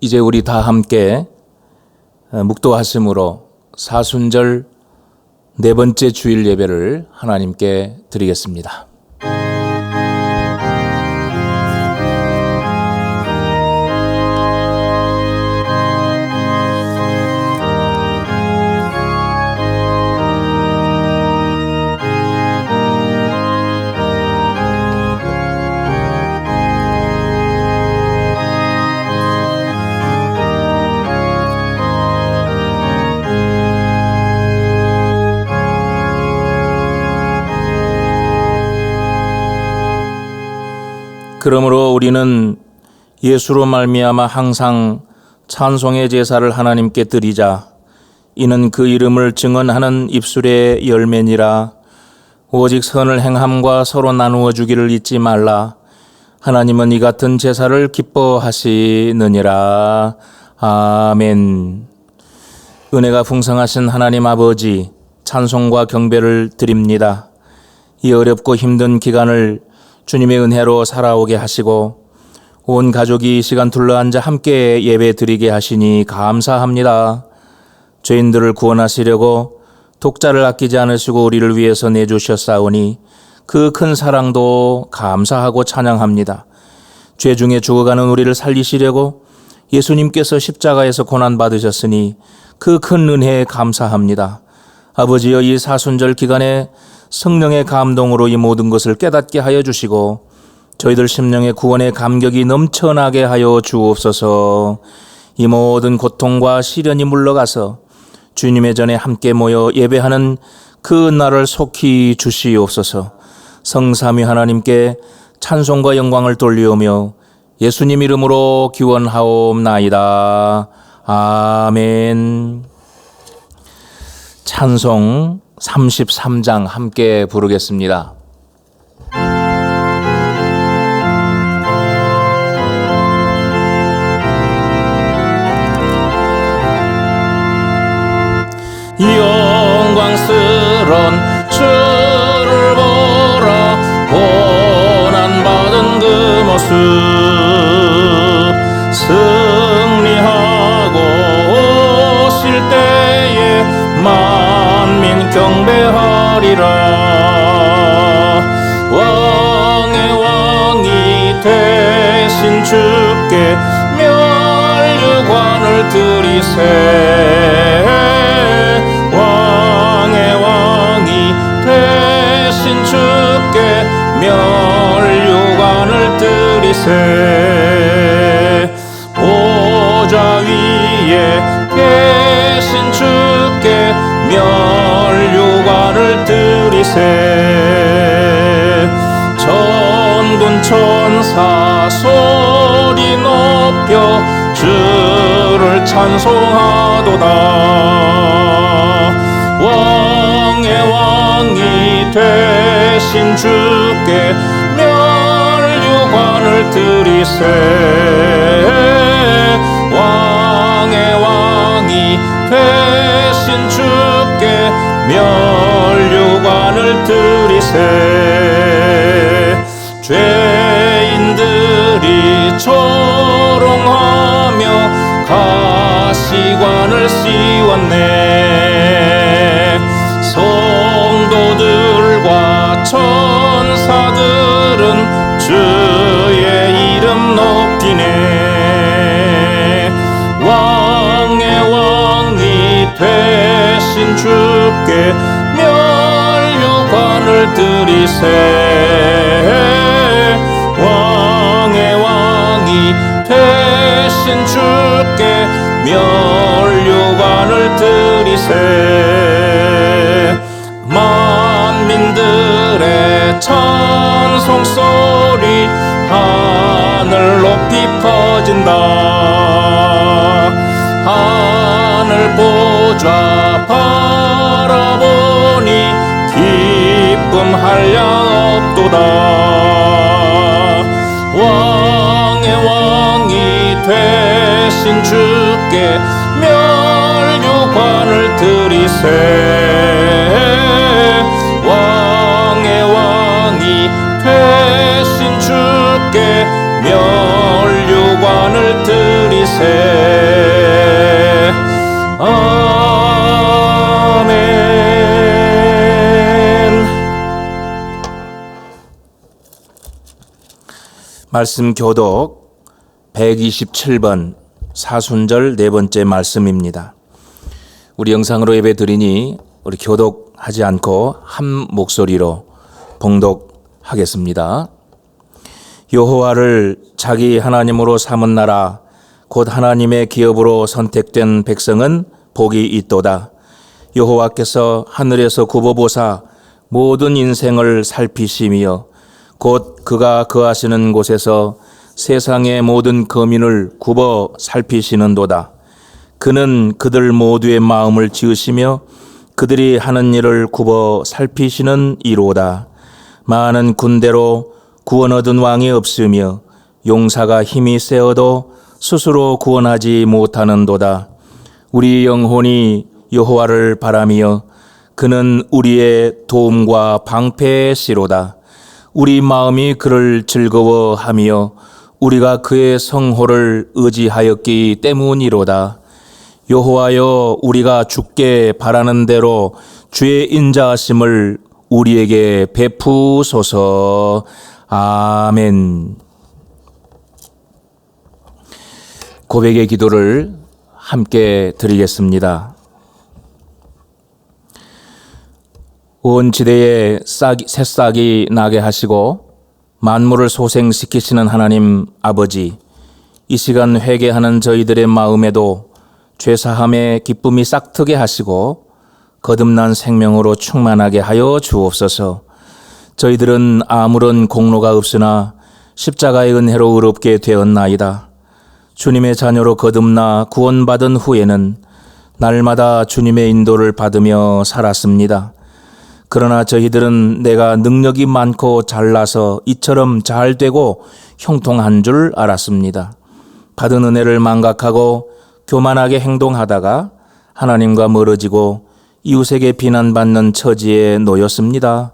이제 우리 다 함께 묵도하심으로 사순절 네 번째 주일 예배를 하나님께 드리겠습니다. 그러므로 우리는 예수로 말미암아 항상 찬송의 제사를 하나님께 드리자. 이는 그 이름을 증언하는 입술의 열매니라. 오직 선을 행함과 서로 나누어 주기를 잊지 말라. 하나님은 이 같은 제사를 기뻐하시느니라. 아멘. 은혜가 풍성하신 하나님 아버지, 찬송과 경배를 드립니다. 이 어렵고 힘든 기간을 주님의 은혜로 살아오게 하시고 온 가족이 이 시간 둘러앉아 함께 예배 드리게 하시니 감사합니다. 죄인들을 구원하시려고 독자를 아끼지 않으시고 우리를 위해서 내주셨사오니 그 큰 사랑도 감사하고 찬양합니다. 죄 중에 죽어가는 우리를 살리시려고 예수님께서 십자가에서 고난받으셨으니 그 큰 은혜에 감사합니다. 아버지여, 이 사순절 기간에 성령의 감동으로 이 모든 것을 깨닫게 하여 주시고 저희들 심령의 구원의 감격이 넘쳐나게 하여 주옵소서. 이 모든 고통과 시련이 물러가서 주님의 전에 함께 모여 예배하는 그 날을 속히 주시옵소서. 성삼위 하나님께 찬송과 영광을 돌리오며 예수님 이름으로 기원하옵나이다. 아멘. 찬송 33장 함께 부르겠습니다. 영광스런 주를 보라. 고난받은 그 모습 승리하고 오실 때에 만민 경배하리라. 왕의 왕이 되신 주께 멸류관을 드리세. 왕의 왕이 되신 주께 멸류관을 드리세. 보좌 위에 계신 주께 멸류관을 드리세. 천군 천사 소리 높여 주를 찬송하도다. 왕의 왕이 되신 주께 멸류관을 드리세. 왕의 왕이 되신 주께 멸류관을 드리세. 죄인들이 조롱하며 가시관을 씌웠네. 성도들과 천사들은 주의 이름 높이네. 왕의 왕이 되신 주께 멸류관을 드리세. 왕의 왕이 되신 주께 멸류관을 드리세. 만민들의 찬송 소리 하늘 높이 퍼진다. 하늘 보좌 바라보니 기쁨 한량 없도다. 왕의 왕이 되신 주께 멸류관을 드리세. 왕의 왕이 되신 주께 멸류관을 드리세. 말씀 교독 127번 사순절 네 번째 말씀입니다. 우리 영상으로 예배 드리니 우리 교독하지 않고 한 목소리로 봉독하겠습니다. 여호와를 자기 하나님으로 삼은 나라 곧 하나님의 기업으로 선택된 백성은 복이 있도다. 여호와께서 하늘에서 굽어보사 모든 인생을 살피시며 곧 그가 거하시는 곳에서 세상의 모든 거민을 굽어 살피시는도다. 그는 그들 모두의 마음을 지으시며 그들이 하는 일을 굽어 살피시는 이로다. 많은 군대로 구원 얻은 왕이 없으며 용사가 힘이 세어도 스스로 구원하지 못하는도다. 우리 영혼이 여호와를 바라며 그는 우리의 도움과 방패의 씨로다. 우리 마음이 그를 즐거워하며 우리가 그의 성호를 의지하였기 때문이로다. 여호와여, 우리가 주께 바라는 대로 주의 인자하심을 우리에게 베푸소서. 아멘. 고백의 기도를 함께 드리겠습니다. 온 지대에 새싹이 나게 하시고 만물을 소생시키시는 하나님 아버지, 이 시간 회개하는 저희들의 마음에도 죄사함의 기쁨이 싹트게 하시고 거듭난 생명으로 충만하게 하여 주옵소서. 저희들은 아무런 공로가 없으나 십자가의 은혜로 의롭게 되었나이다. 주님의 자녀로 거듭나 구원받은 후에는 날마다 주님의 인도를 받으며 살았습니다. 그러나 저희들은 내가 능력이 많고 잘나서 이처럼 잘 되고 형통한 줄 알았습니다. 받은 은혜를 망각하고 교만하게 행동하다가 하나님과 멀어지고 이웃에게 비난받는 처지에 놓였습니다.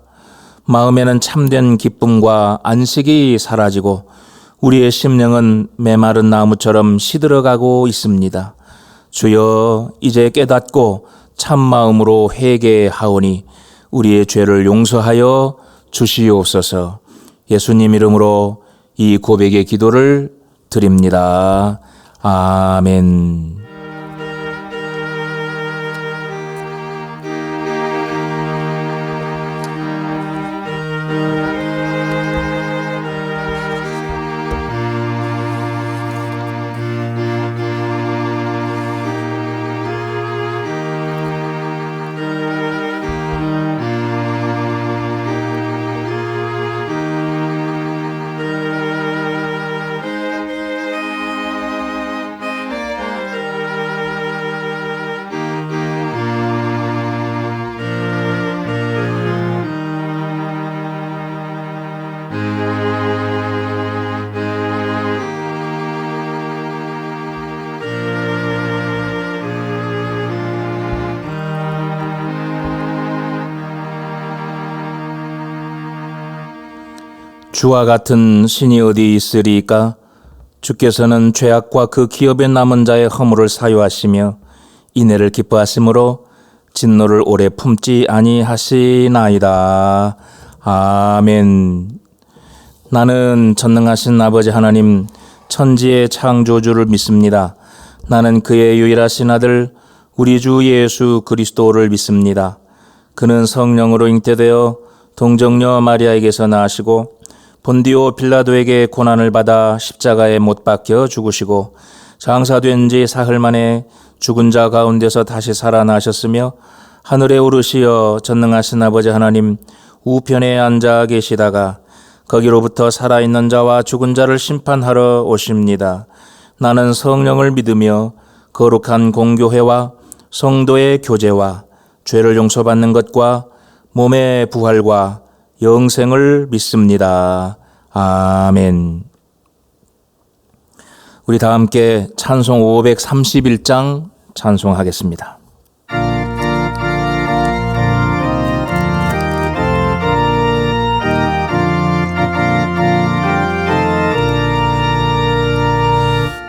마음에는 참된 기쁨과 안식이 사라지고 우리의 심령은 메마른 나무처럼 시들어가고 있습니다. 주여, 이제 깨닫고 참 마음으로 회개하오니 우리의 죄를 용서하여 주시옵소서. 예수님 이름으로 이 고백의 기도를 드립니다. 아멘. 주와 같은 신이 어디 있으리까? 주께서는 죄악과 그 기업에 남은 자의 허물을 사유하시며 인애를 기뻐하심으로 진노를 오래 품지 아니하시나이다. 아멘. 나는 전능하신 아버지 하나님 천지의 창조주를 믿습니다. 나는 그의 유일하신 아들 우리 주 예수 그리스도를 믿습니다. 그는 성령으로 잉태되어 동정녀 마리아에게서 나시고 본디오 빌라도에게 고난을 받아 십자가에 못 박혀 죽으시고 장사된 지 사흘 만에 죽은 자 가운데서 다시 살아나셨으며 하늘에 오르시어 전능하신 아버지 하나님 우편에 앉아 계시다가 거기로부터 살아있는 자와 죽은 자를 심판하러 오십니다. 나는 성령을 믿으며 거룩한 공교회와 성도의 교제와 죄를 용서받는 것과 몸의 부활과 영생을 믿습니다. 아멘. 우리 다 함께 찬송 531장 찬송하겠습니다.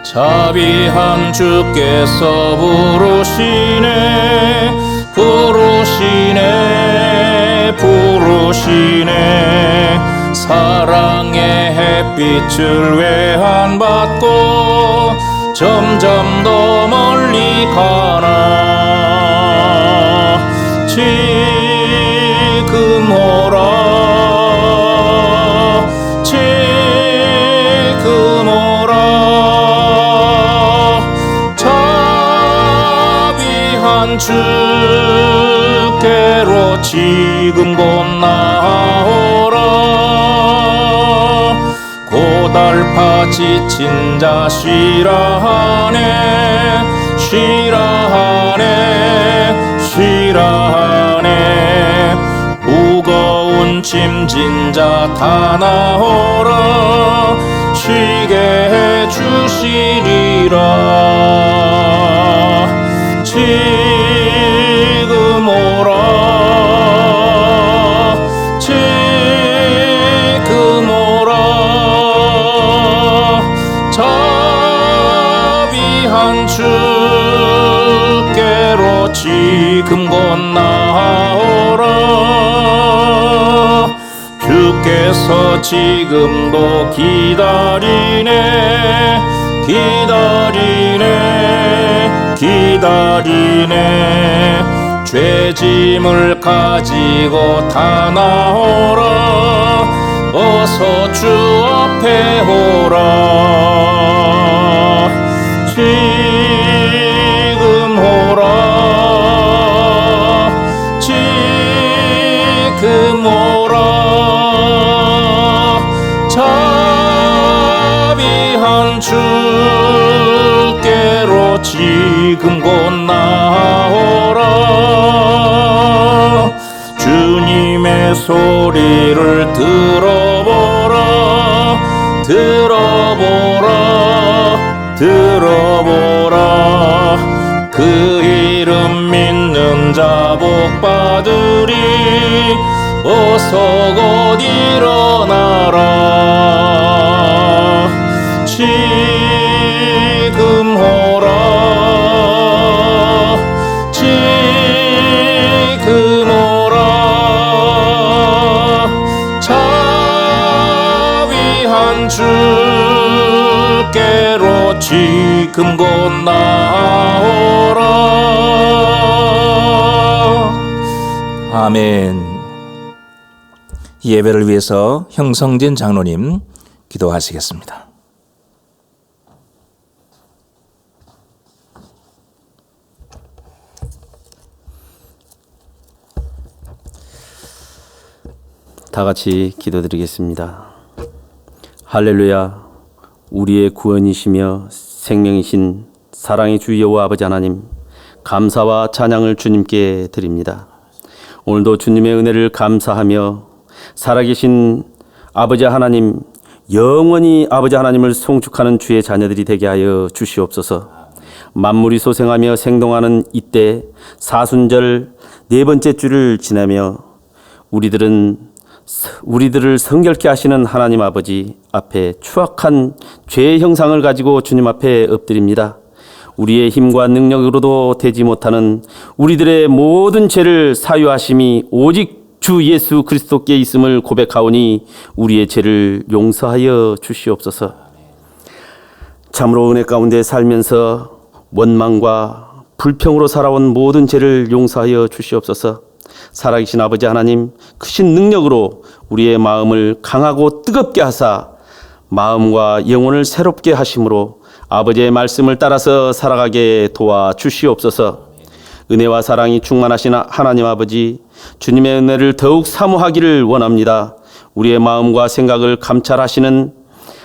자비한 주께서 부르시네 부르시네 부르시네 사랑의 햇빛을 외한받고 점점 더 멀리 가나 지금 오라 지금 오라 자비한 주께로 지금 곧 나오라 고달파 지친 자 쉬라하네 쉬라하네 쉬라하네 무거운 짐진 자 다 나오라 쉬게 해주시리라 지금 오라 지금 오라 자비한 주께로 지금 곧 나오라 주께서 지금도 기다리네 기다리네 기다리네 죄짐을 가지고 다 나오라 어서 주 앞에 오라 지금 오라 지금 오라 자비한 주께로 지금 곧 나오라 주님의 소리를 들어보라 들어보라 들어보라 그 이름 믿는 자 복받으리 어서 곧 일어나라 지금 오라 지금 오라 자비한 주께로 지금 곧 나오라 아멘. 예배를 위해서 형성진 장로님 기도하시겠습니다. 다 같이 기도드리겠습니다. 할렐루야. 우리의 구원이시며 생명이신 사랑의 주 여호와 아버지 하나님, 감사와 찬양을 주님께 드립니다. 오늘도 주님의 은혜를 감사하며 살아계신 아버지 하나님, 영원히 아버지 하나님을 송축하는 주의 자녀들이 되게 하여 주시옵소서. 만물이 소생하며 생동하는 이때 사순절 네 번째 주를 지나며 우리들을 성결케 하시는 하나님 아버지 앞에 추악한 죄의 형상을 가지고 주님 앞에 엎드립니다. 우리의 힘과 능력으로도 되지 못하는 우리들의 모든 죄를 사유하심이 오직 주 예수 그리스도께 있음을 고백하오니 우리의 죄를 용서하여 주시옵소서. 참으로 은혜 가운데 살면서 원망과 불평으로 살아온 모든 죄를 용서하여 주시옵소서. 살아계신 아버지 하나님, 크신 능력으로 우리의 마음을 강하고 뜨겁게 하사 마음과 영혼을 새롭게 하심으로 아버지의 말씀을 따라서 살아가게 도와주시옵소서. 은혜와 사랑이 충만하신 하나님 아버지, 주님의 은혜를 더욱 사모하기를 원합니다. 우리의 마음과 생각을 감찰하시는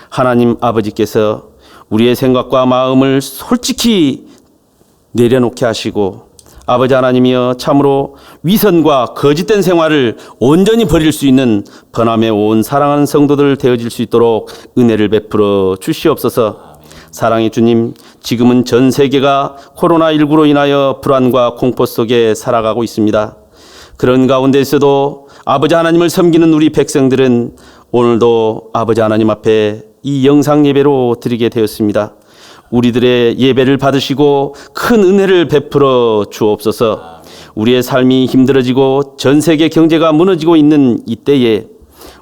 하나님 아버지께서 우리의 생각과 마음을 솔직히 내려놓게 하시고 아버지 하나님이여 참으로 위선과 거짓된 생활을 온전히 버릴 수 있는 번함에 온 사랑하는 성도들 되어질 수 있도록 은혜를 베풀어 주시옵소서. 사랑의 주님, 지금은 전 세계가 코로나19로 인하여 불안과 공포 속에 살아가고 있습니다. 그런 가운데서도 아버지 하나님을 섬기는 우리 백성들은 오늘도 아버지 하나님 앞에 이 영상 예배로 드리게 되었습니다. 우리들의 예배를 받으시고 큰 은혜를 베풀어 주옵소서. 우리의 삶이 힘들어지고 전 세계 경제가 무너지고 있는 이때에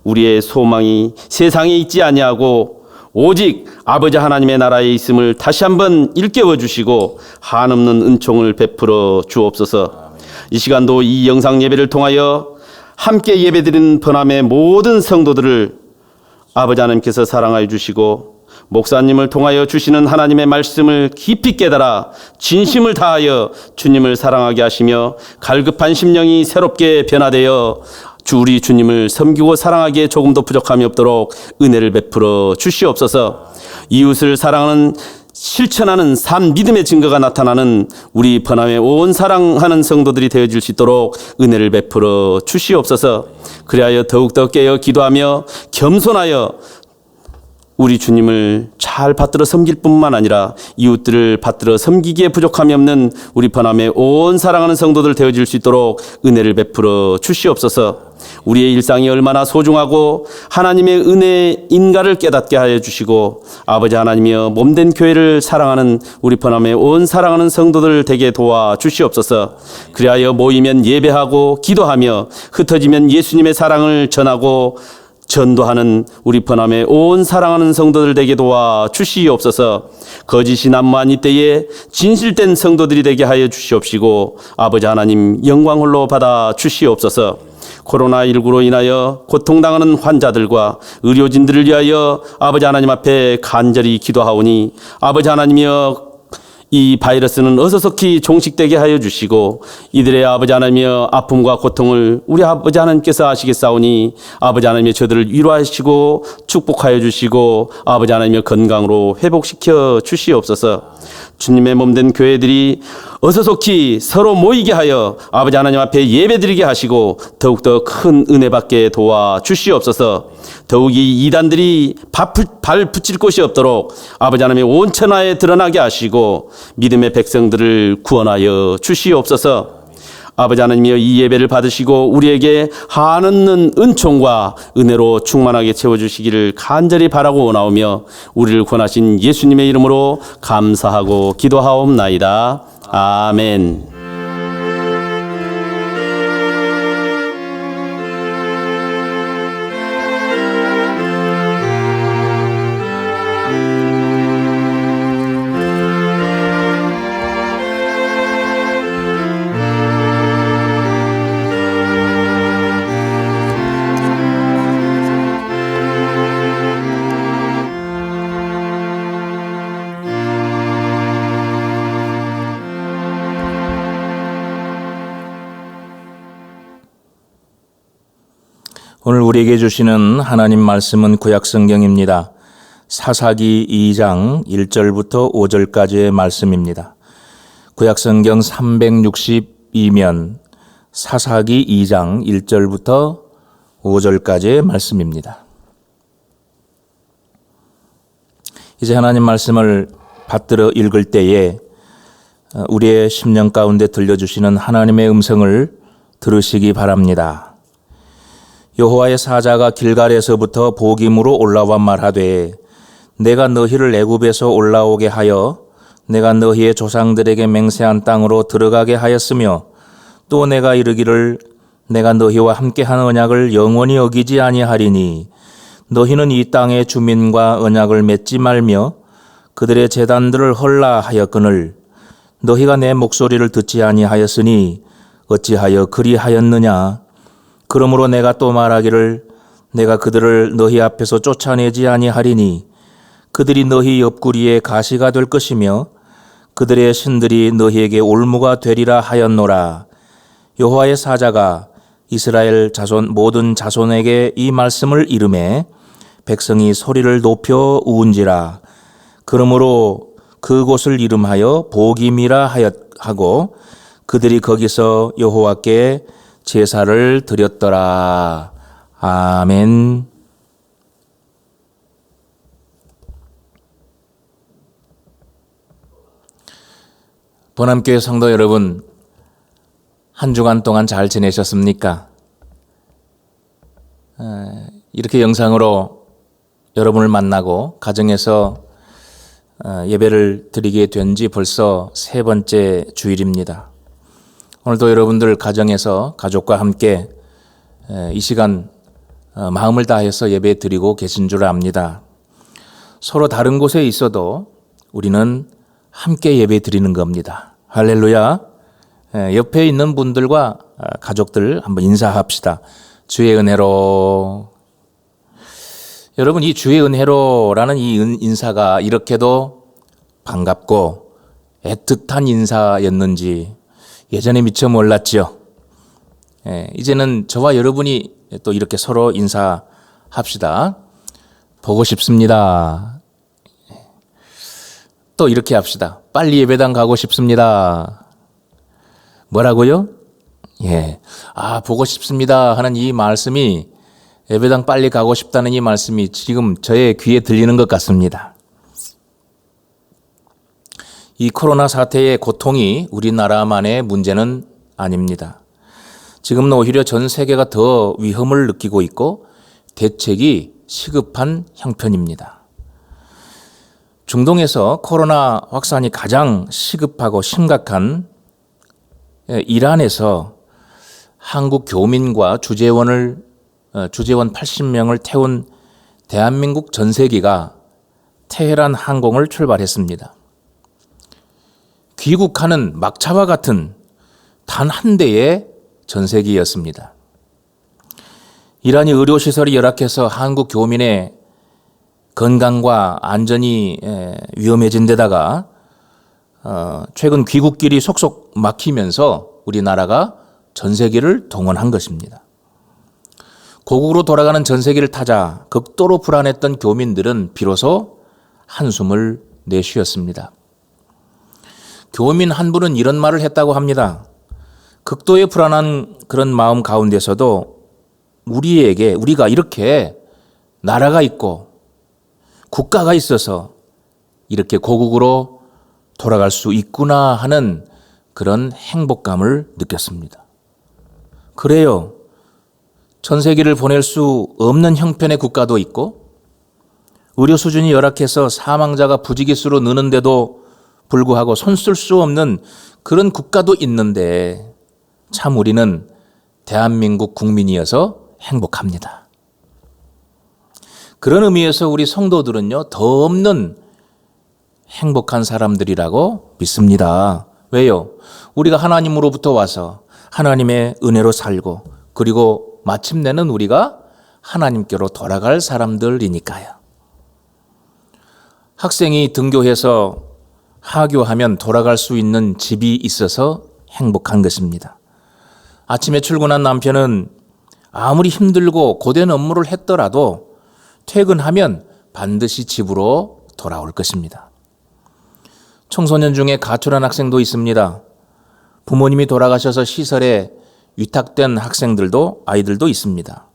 우리의 소망이 세상에 있지 아니하고 오직 아버지 하나님의 나라에 있음을 다시 한번 일깨워 주시고 한없는 은총을 베풀어 주옵소서. 이 시간도 이 영상 예배를 통하여 함께 예배드리는 번암의 모든 성도들을 아버지 하나님께서 사랑하여 주시고 목사님을 통하여 주시는 하나님의 말씀을 깊이 깨달아 진심을 다하여 주님을 사랑하게 하시며 갈급한 심령이 새롭게 변화되어 우리 주님을 섬기고 사랑하기에 조금도 부족함이 없도록 은혜를 베풀어 주시옵소서. 이웃을 사랑하는 실천하는 삶 믿음의 증거가 나타나는 우리 번암의 온 사랑하는 성도들이 되어질 수 있도록 은혜를 베풀어 주시옵소서. 그리하여 더욱더 깨어 기도하며 겸손하여 우리 주님을 잘 받들어 섬길 뿐만 아니라 이웃들을 받들어 섬기기에 부족함이 없는 우리 번암의 온 사랑하는 성도들 되어질 수 있도록 은혜를 베풀어 주시옵소서. 우리의 일상이 얼마나 소중하고 하나님의 은혜인가를 깨닫게 하여 주시고 아버지 하나님이여 몸된 교회를 사랑하는 우리 번암의 온 사랑하는 성도들 되게 도와 주시옵소서. 그리하여 모이면 예배하고 기도하며 흩어지면 예수님의 사랑을 전하고 전도하는 우리 번암의 온 사랑하는 성도들 되게 도와 주시옵소서. 거짓이 난무한 이때에 진실된 성도들이 되게 하여 주시옵시고 아버지 하나님 영광 홀로 받아 주시옵소서. 코로나19로 인하여 고통당하는 환자들과 의료진들을 위하여 아버지 하나님 앞에 간절히 기도하오니 아버지 하나님이여 이 바이러스는 어서속히 종식되게 하여 주시고 이들의 아버지 하나님이여 아픔과 고통을 우리 아버지 하나님께서 아시겠사오니 아버지 하나님이여 저들을 위로하시고 축복하여 주시고 아버지 하나님이여 건강으로 회복시켜 주시옵소서. 주님의 몸된 교회들이 어서속히 서로 모이게 하여 아버지 하나님 앞에 예배드리게 하시고 더욱더 큰 은혜 받게 도와 주시옵소서. 더욱이 이단들이 발 붙일 곳이 없도록 아버지 하나님의 온 천하에 드러나게 하시고 믿음의 백성들을 구원하여 주시옵소서. 아버지 하나님이여 이 예배를 받으시고 우리에게 한없는 은총과 은혜로 충만하게 채워주시기를 간절히 바라고 원하오며 우리를 구원하신 예수님의 이름으로 감사하고 기도하옵나이다. 아멘. 오늘 우리에게 주시는 하나님 말씀은 구약성경입니다. 사사기 2장 1절부터 5절까지의 말씀입니다. 구약성경 362면 사사기 2장 1절부터 5절까지의 말씀입니다. 이제 하나님 말씀을 받들어 읽을 때에 우리의 심령 가운데 들려주시는 하나님의 음성을 들으시기 바랍니다. 여호와의 사자가 길갈에서부터 보김으로 올라와 말하되 내가 너희를 애굽에서 올라오게 하여 내가 너희의 조상들에게 맹세한 땅으로 들어가게 하였으며 또 내가 이르기를 내가 너희와 함께한 언약을 영원히 어기지 아니하리니 너희는 이 땅의 주민과 언약을 맺지 말며 그들의 제단들을 헐라 하였거늘 너희가 내 목소리를 듣지 아니하였으니 어찌하여 그리하였느냐. 그러므로 내가 또 말하기를 내가 그들을 너희 앞에서 쫓아내지 아니하리니 그들이 너희 옆구리에 가시가 될 것이며 그들의 신들이 너희에게 올무가 되리라 하였노라. 여호와의 사자가 이스라엘 자손 모든 자손에게 이 말씀을 이르매 백성이 소리를 높여 우은지라. 그러므로 그곳을 이름하여 보김이라 하고 그들이 거기서 여호와께 제사를 드렸더라. 아멘. 번암교회 성도 여러분, 한 주간 동안 잘 지내셨습니까? 이렇게 영상으로 여러분을 만나고 가정에서 예배를 드리게 된 지 벌써 3번째 주일입니다. 오늘도 여러분들 가정에서 가족과 함께 이 시간 마음을 다해서 예배 드리고 계신 줄 압니다. 서로 다른 곳에 있어도 우리는 함께 예배 드리는 겁니다. 할렐루야. 옆에 있는 분들과 가족들 한번 인사합시다. 주의 은혜로. 여러분, 이 주의 은혜로라는 이 인사가 이렇게도 반갑고 애틋한 인사였는지 예전에 미처 몰랐죠. 이제는 저와 여러분이 또 이렇게 서로 인사합시다. 보고 싶습니다. 또 이렇게 합시다. 빨리 예배당 가고 싶습니다. 뭐라고요? 보고 싶습니다 하는 이 말씀이, 예배당 빨리 가고 싶다는 이 말씀이 지금 저의 귀에 들리는 것 같습니다. 이 코로나 사태의 고통이 우리나라만의 문제는 아닙니다. 지금은 오히려 전 세계가 더 위험을 느끼고 있고 대책이 시급한 형편입니다. 중동에서 코로나 확산이 가장 시급하고 심각한 이란에서 한국 교민과 주재원 80명을 태운 대한민국 전세기가 테헤란 항공을 출발했습니다. 귀국하는 막차와 같은 단 한 대의 전세기였습니다. 이란이 의료시설이 열악해서 한국 교민의 건강과 안전이 위험해진 데다가 최근 귀국길이 속속 막히면서 우리나라가 전세기를 동원한 것입니다. 고국으로 돌아가는 전세기를 타자 극도로 불안했던 교민들은 비로소 한숨을 내쉬었습니다. 교민 한 분은 이런 말을 했다고 합니다. 극도의 불안한 그런 마음 가운데서도 우리가 이렇게 나라가 있고 국가가 있어서 이렇게 고국으로 돌아갈 수 있구나 하는 그런 행복감을 느꼈습니다. 그래요. 전세기를 보낼 수 없는 형편의 국가도 있고 의료 수준이 열악해서 사망자가 부지기수로 느는데도 불구하고 손쓸 수 없는 그런 국가도 있는데 참 우리는 대한민국 국민이어서 행복합니다. 그런 의미에서 우리 성도들은요, 더 없는 행복한 사람들이라고 믿습니다. 왜요? 우리가 하나님으로부터 와서 하나님의 은혜로 살고 그리고 마침내는 우리가 하나님께로 돌아갈 사람들이니까요. 학생이 등교해서 하교하면 돌아갈 수 있는 집이 있어서 행복한 것입니다. 아침에 출근한 남편은 아무리 힘들고 고된 업무를 했더라도 퇴근하면 반드시 집으로 돌아올 것입니다. 청소년 중에 가출한 학생도 있습니다. 부모님이 돌아가셔서 시설에 위탁된 아이들도 있습니다.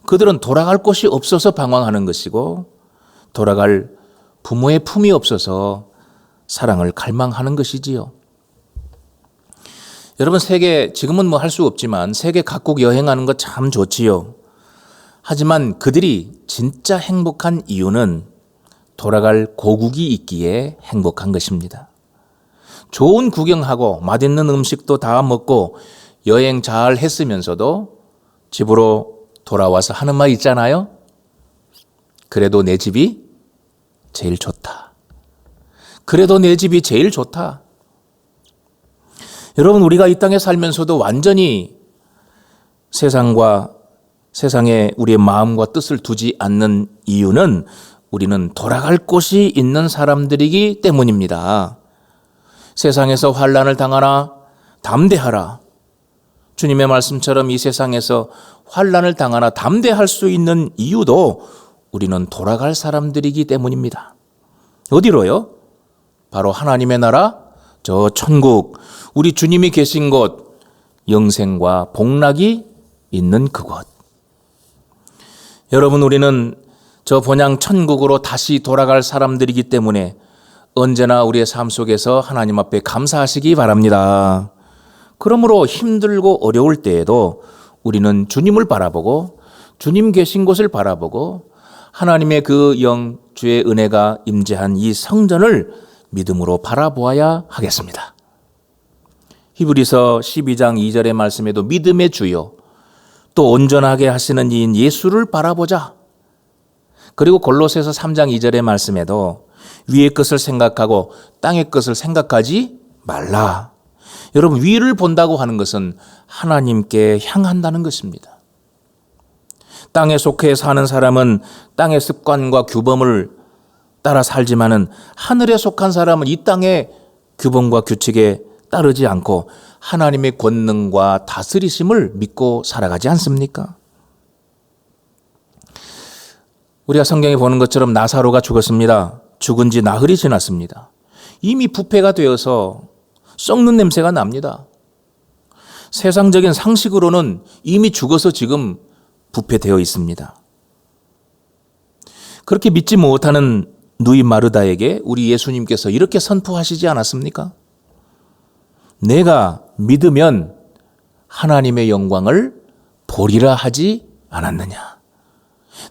그들은 돌아갈 곳이 없어서 방황하는 것이고 돌아갈 부모의 품이 없어서 사랑을 갈망하는 것이지요. 여러분, 지금은 할 수 없지만 세계 각국 여행하는 거 참 좋지요. 하지만 그들이 진짜 행복한 이유는 돌아갈 고국이 있기에 행복한 것입니다. 좋은 구경하고 맛있는 음식도 다 먹고 여행 잘 했으면서도 집으로 돌아와서 하는 말 있잖아요. 그래도 내 집이 제일 좋다. 그래도 내 집이 제일 좋다. 여러분, 우리가 이 땅에 살면서도 완전히 세상에 우리의 마음과 뜻을 두지 않는 이유는 우리는 돌아갈 곳이 있는 사람들이기 때문입니다. 세상에서 환난을 당하나 담대하라. 주님의 말씀처럼 이 세상에서 환난을 당하나 담대할 수 있는 이유도 우리는 돌아갈 사람들이기 때문입니다. 어디로요? 바로 하나님의 나라, 저 천국, 우리 주님이 계신 곳, 영생과 복락이 있는 그곳. 여러분, 우리는 저 본향 천국으로 다시 돌아갈 사람들이기 때문에 언제나 우리의 삶 속에서 하나님 앞에 감사하시기 바랍니다. 그러므로 힘들고 어려울 때에도 우리는 주님을 바라보고 주님 계신 곳을 바라보고 하나님의 그 주의 은혜가 임재한 이 성전을 믿음으로 바라보아야 하겠습니다. 히브리서 12장 2절의 말씀에도 믿음의 주요 또 온전하게 하시는 이인 예수를 바라보자. 그리고 골로새서 3장 2절의 말씀에도 위의 것을 생각하고 땅의 것을 생각하지 말라. 여러분, 위를 본다고 하는 것은 하나님께 향한다는 것입니다. 땅에 속해 사는 사람은 땅의 습관과 규범을 따라 살지만은 하늘에 속한 사람은 이 땅의 규범과 규칙에 따르지 않고 하나님의 권능과 다스리심을 믿고 살아가지 않습니까? 우리가 성경에 보는 것처럼 나사로가 죽었습니다. 죽은 지 나흘이 지났습니다. 이미 부패가 되어서 썩는 냄새가 납니다. 세상적인 상식으로는 이미 죽어서 지금 부패되어 있습니다. 그렇게 믿지 못하는 누이 마르다에게 우리 예수님께서 이렇게 선포하시지 않았습니까? 내가 믿으면 하나님의 영광을 보리라 하지 않았느냐.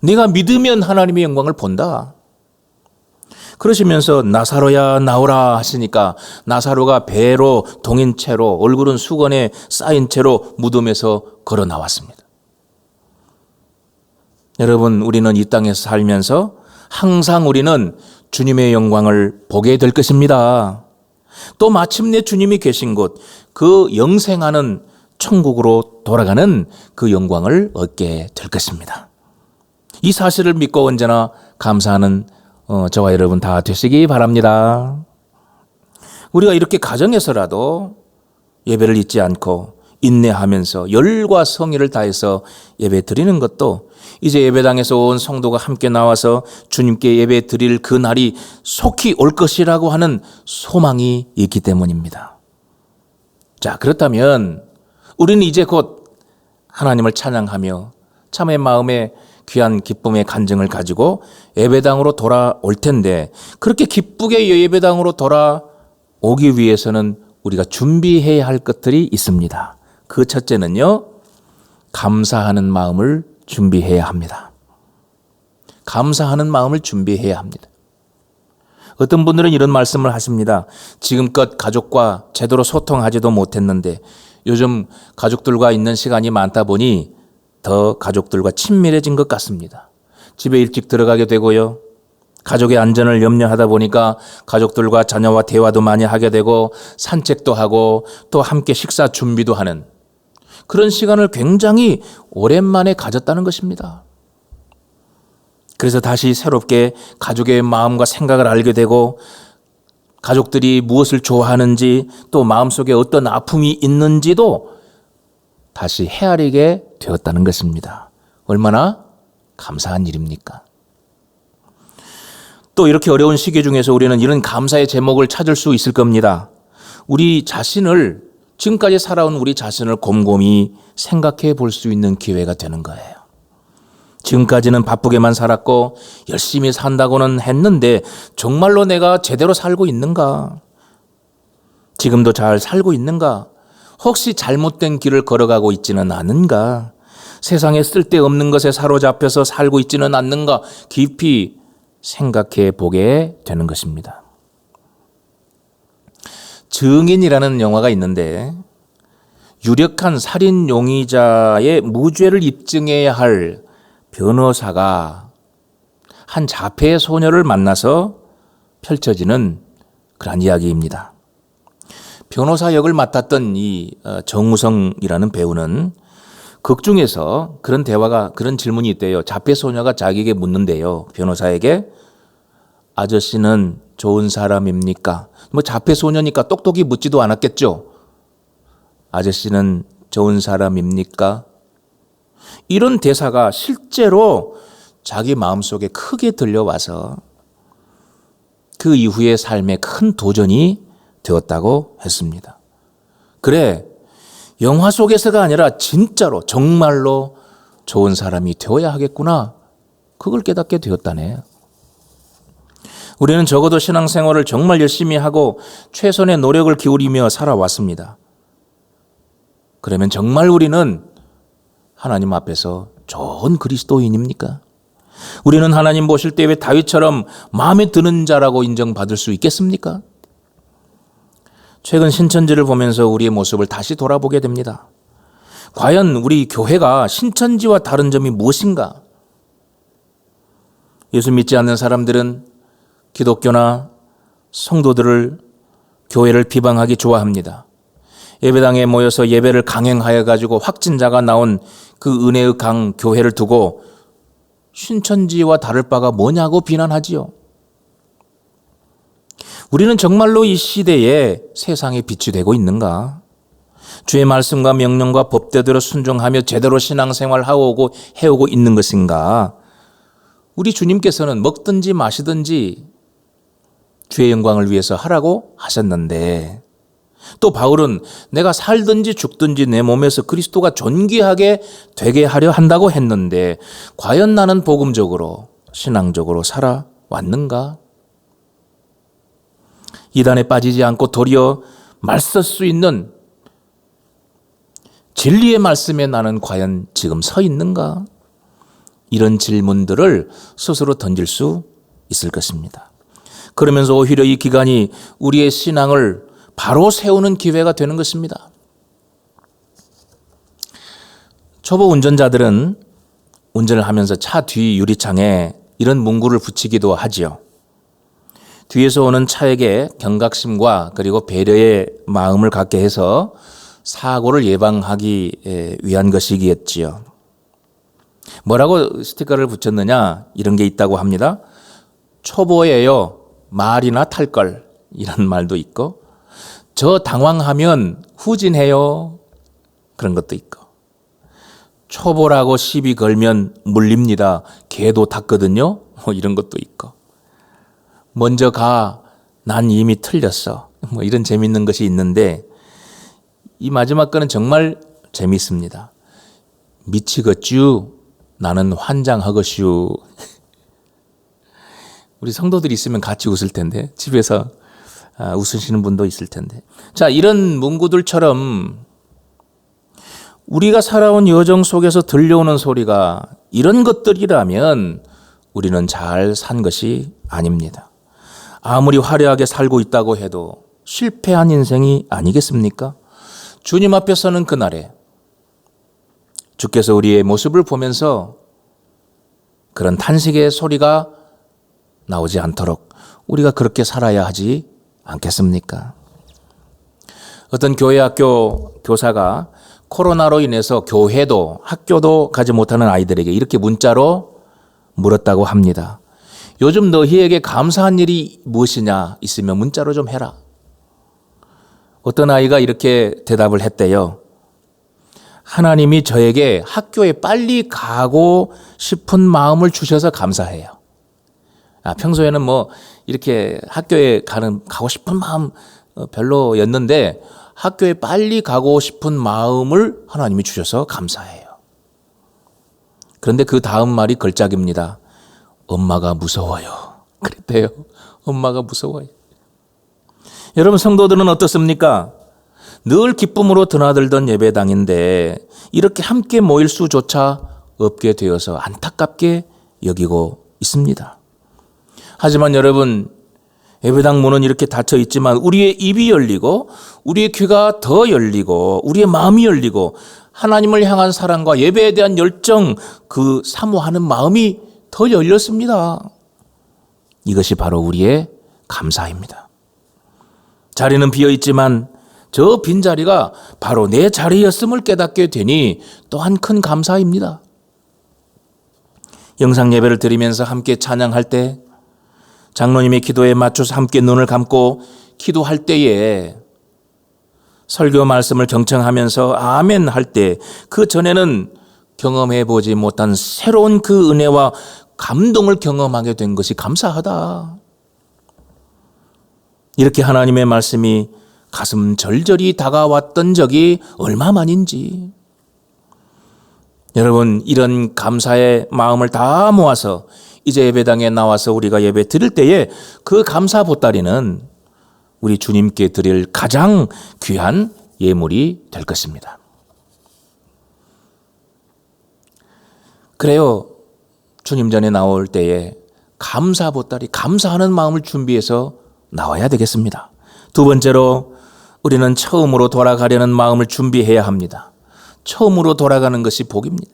내가 믿으면 하나님의 영광을 본다. 그러시면서 나사로야 나오라 하시니까 나사로가 배로 동인 채로 얼굴은 수건에 쌓인 채로 무덤에서 걸어 나왔습니다. 여러분, 우리는 이 땅에서 살면서 항상 우리는 주님의 영광을 보게 될 것입니다. 또 마침내 주님이 계신 곳, 그 영생하는 천국으로 돌아가는 그 영광을 얻게 될 것입니다. 이 사실을 믿고 언제나 감사하는 저와 여러분 다 되시기 바랍니다. 우리가 이렇게 가정에서라도 예배를 잊지 않고 인내하면서 열과 성의를 다해서 예배 드리는 것도 이제 예배당에서 온 성도가 함께 나와서 주님께 예배 드릴 그 날이 속히 올 것이라고 하는 소망이 있기 때문입니다. 자, 그렇다면 우리는 이제 곧 하나님을 찬양하며 참의 마음에 귀한 기쁨의 간증을 가지고 예배당으로 돌아올 텐데, 그렇게 기쁘게 예배당으로 돌아오기 위해서는 우리가 준비해야 할 것들이 있습니다. 그 첫째는요, 감사하는 마음을 준비해야 합니다. 감사하는 마음을 준비해야 합니다. 어떤 분들은 이런 말씀을 하십니다. 지금껏 가족과 제대로 소통하지도 못했는데 요즘 가족들과 있는 시간이 많다 보니 더 가족들과 친밀해진 것 같습니다. 집에 일찍 들어가게 되고요. 가족의 안전을 염려하다 보니까 가족들과 자녀와 대화도 많이 하게 되고 산책도 하고 또 함께 식사 준비도 하는 그런 시간을 굉장히 오랜만에 가졌다는 것입니다. 그래서 다시 새롭게 가족의 마음과 생각을 알게 되고 가족들이 무엇을 좋아하는지 또 마음속에 어떤 아픔이 있는지도 다시 헤아리게 되었다는 것입니다. 얼마나 감사한 일입니까? 또 이렇게 어려운 시기 중에서 우리는 이런 감사의 제목을 찾을 수 있을 겁니다. 우리 자신을, 지금까지 살아온 우리 자신을 곰곰이 생각해 볼 수 있는 기회가 되는 거예요. 지금까지는 바쁘게만 살았고 열심히 산다고는 했는데 정말로 내가 제대로 살고 있는가? 지금도 잘 살고 있는가? 혹시 잘못된 길을 걸어가고 있지는 않은가? 세상에 쓸데없는 것에 사로잡혀서 살고 있지는 않는가? 깊이 생각해 보게 되는 것입니다. 증인이라는 영화가 있는데 유력한 살인 용의자의 무죄를 입증해야 할 변호사가 한 자폐 소녀를 만나서 펼쳐지는 그런 이야기입니다. 변호사 역을 맡았던 이 정우성이라는 배우는 극 중에서 그런 대화가, 그런 질문이 있대요. 자폐 소녀가 자기에게 묻는데요. 변호사에게, 아저씨는 좋은 사람입니까? 뭐 자폐 소녀니까 똑똑히 묻지도 않았겠죠. 아저씨는 좋은 사람입니까? 이런 대사가 실제로 자기 마음속에 크게 들려와서 그 이후의 삶에 큰 도전이 되었다고 했습니다. 그래, 영화 속에서가 아니라 진짜로 정말로 좋은 사람이 되어야 하겠구나. 그걸 깨닫게 되었다네요. 우리는 적어도 신앙생활을 정말 열심히 하고 최선의 노력을 기울이며 살아왔습니다. 그러면 정말 우리는 하나님 앞에서 좋은 그리스도인입니까? 우리는 하나님 보실 때 왜 다윗처럼 마음에 드는 자라고 인정받을 수 있겠습니까? 최근 신천지를 보면서 우리의 모습을 다시 돌아보게 됩니다. 과연 우리 교회가 신천지와 다른 점이 무엇인가? 예수 믿지 않는 사람들은 기독교나 성도들을, 교회를 비방하기 좋아합니다. 예배당에 모여서 예배를 강행하여 가지고 확진자가 나온 그 은혜의 강 교회를 두고 신천지와 다를 바가 뭐냐고 비난하지요. 우리는 정말로 이 시대에 세상에 빛이 되고 있는가? 주의 말씀과 명령과 법대로 순종하며 제대로 신앙생활하고 해오고 있는 것인가? 우리 주님께서는 먹든지 마시든지 주의 영광을 위해서 하라고 하셨는데, 또 바울은 내가 살든지 죽든지 내 몸에서 그리스도가 존귀하게 되게 하려 한다고 했는데, 과연 나는 복음적으로 신앙적으로 살아왔는가? 이단에 빠지지 않고 도리어 말쓸 수 있는 진리의 말씀에 나는 과연 지금 서 있는가? 이런 질문들을 스스로 던질 수 있을 것입니다. 그러면서 오히려 이 기간이 우리의 신앙을 바로 세우는 기회가 되는 것입니다. 초보 운전자들은 운전을 하면서 차 뒤 유리창에 이런 문구를 붙이기도 하지요. 뒤에서 오는 차에게 경각심과 그리고 배려의 마음을 갖게 해서 사고를 예방하기 위한 것이겠지요. 뭐라고 스티커를 붙였느냐? 이런 게 있다고 합니다. 초보예요. 말이나 탈 걸. 이런 말도 있고, 저 당황하면 후진해요. 그런 것도 있고, 초보라고 시비 걸면 물립니다. 개도 탔거든요. 이런 것도 있고, 먼저 가. 난 이미 틀렸어. 이런 재밌는 것이 있는데, 이 마지막 거는 정말 재밌습니다. 미치겠쥬. 나는 환장하겠슈. 우리 성도들이 있으면 같이 웃을 텐데, 집에서 웃으시는 분도 있을 텐데. 자, 이런 문구들처럼 우리가 살아온 여정 속에서 들려오는 소리가 이런 것들이라면 우리는 잘 산 것이 아닙니다. 아무리 화려하게 살고 있다고 해도 실패한 인생이 아니겠습니까? 주님 앞에 서는 그날에 주께서 우리의 모습을 보면서 그런 탄식의 소리가 나오지 않도록 우리가 그렇게 살아야 하지 않겠습니까? 어떤 교회 학교 교사가 코로나로 인해서 교회도 학교도 가지 못하는 아이들에게 이렇게 문자로 물었다고 합니다. 요즘 너희에게 감사한 일이 무엇이냐 있으면 문자로 좀 해라. 어떤 아이가 이렇게 대답을 했대요. 하나님이 저에게 학교에 빨리 가고 싶은 마음을 주셔서 감사해요. 평소에는 뭐 이렇게 학교에 가고 싶은 마음 별로였는데 학교에 빨리 가고 싶은 마음을 하나님이 주셔서 감사해요. 그런데 그 다음 말이 걸작입니다. 엄마가 무서워요. 그랬대요. 엄마가 무서워요. 여러분, 성도들은 어떻습니까? 늘 기쁨으로 드나들던 예배당인데 이렇게 함께 모일 수조차 없게 되어서 안타깝게 여기고 있습니다. 하지만 여러분, 예배당 문은 이렇게 닫혀 있지만 우리의 입이 열리고 우리의 귀가 더 열리고 우리의 마음이 열리고 하나님을 향한 사랑과 예배에 대한 열정, 그 사모하는 마음이 더 열렸습니다. 이것이 바로 우리의 감사입니다. 자리는 비어 있지만 저 빈자리가 바로 내 자리였음을 깨닫게 되니 또한 큰 감사입니다. 영상 예배를 드리면서 함께 찬양할 때, 장로님의 기도에 맞춰서 함께 눈을 감고 기도할 때에, 설교 말씀을 경청하면서 아멘 할 때, 그 전에는 경험해 보지 못한 새로운 그 은혜와 감동을 경험하게 된 것이 감사하다. 이렇게 하나님의 말씀이 가슴 절절히 다가왔던 적이 얼마만인지. 여러분, 이런 감사의 마음을 다 모아서 이제 예배당에 나와서 우리가 예배 드릴 때에 그 감사 보따리는 우리 주님께 드릴 가장 귀한 예물이 될 것입니다. 그래요. 주님 전에 나올 때에 감사 보따리, 감사하는 마음을 준비해서 나와야 되겠습니다. 두 번째로, 우리는 처음으로 돌아가려는 마음을 준비해야 합니다. 처음으로 돌아가는 것이 복입니다.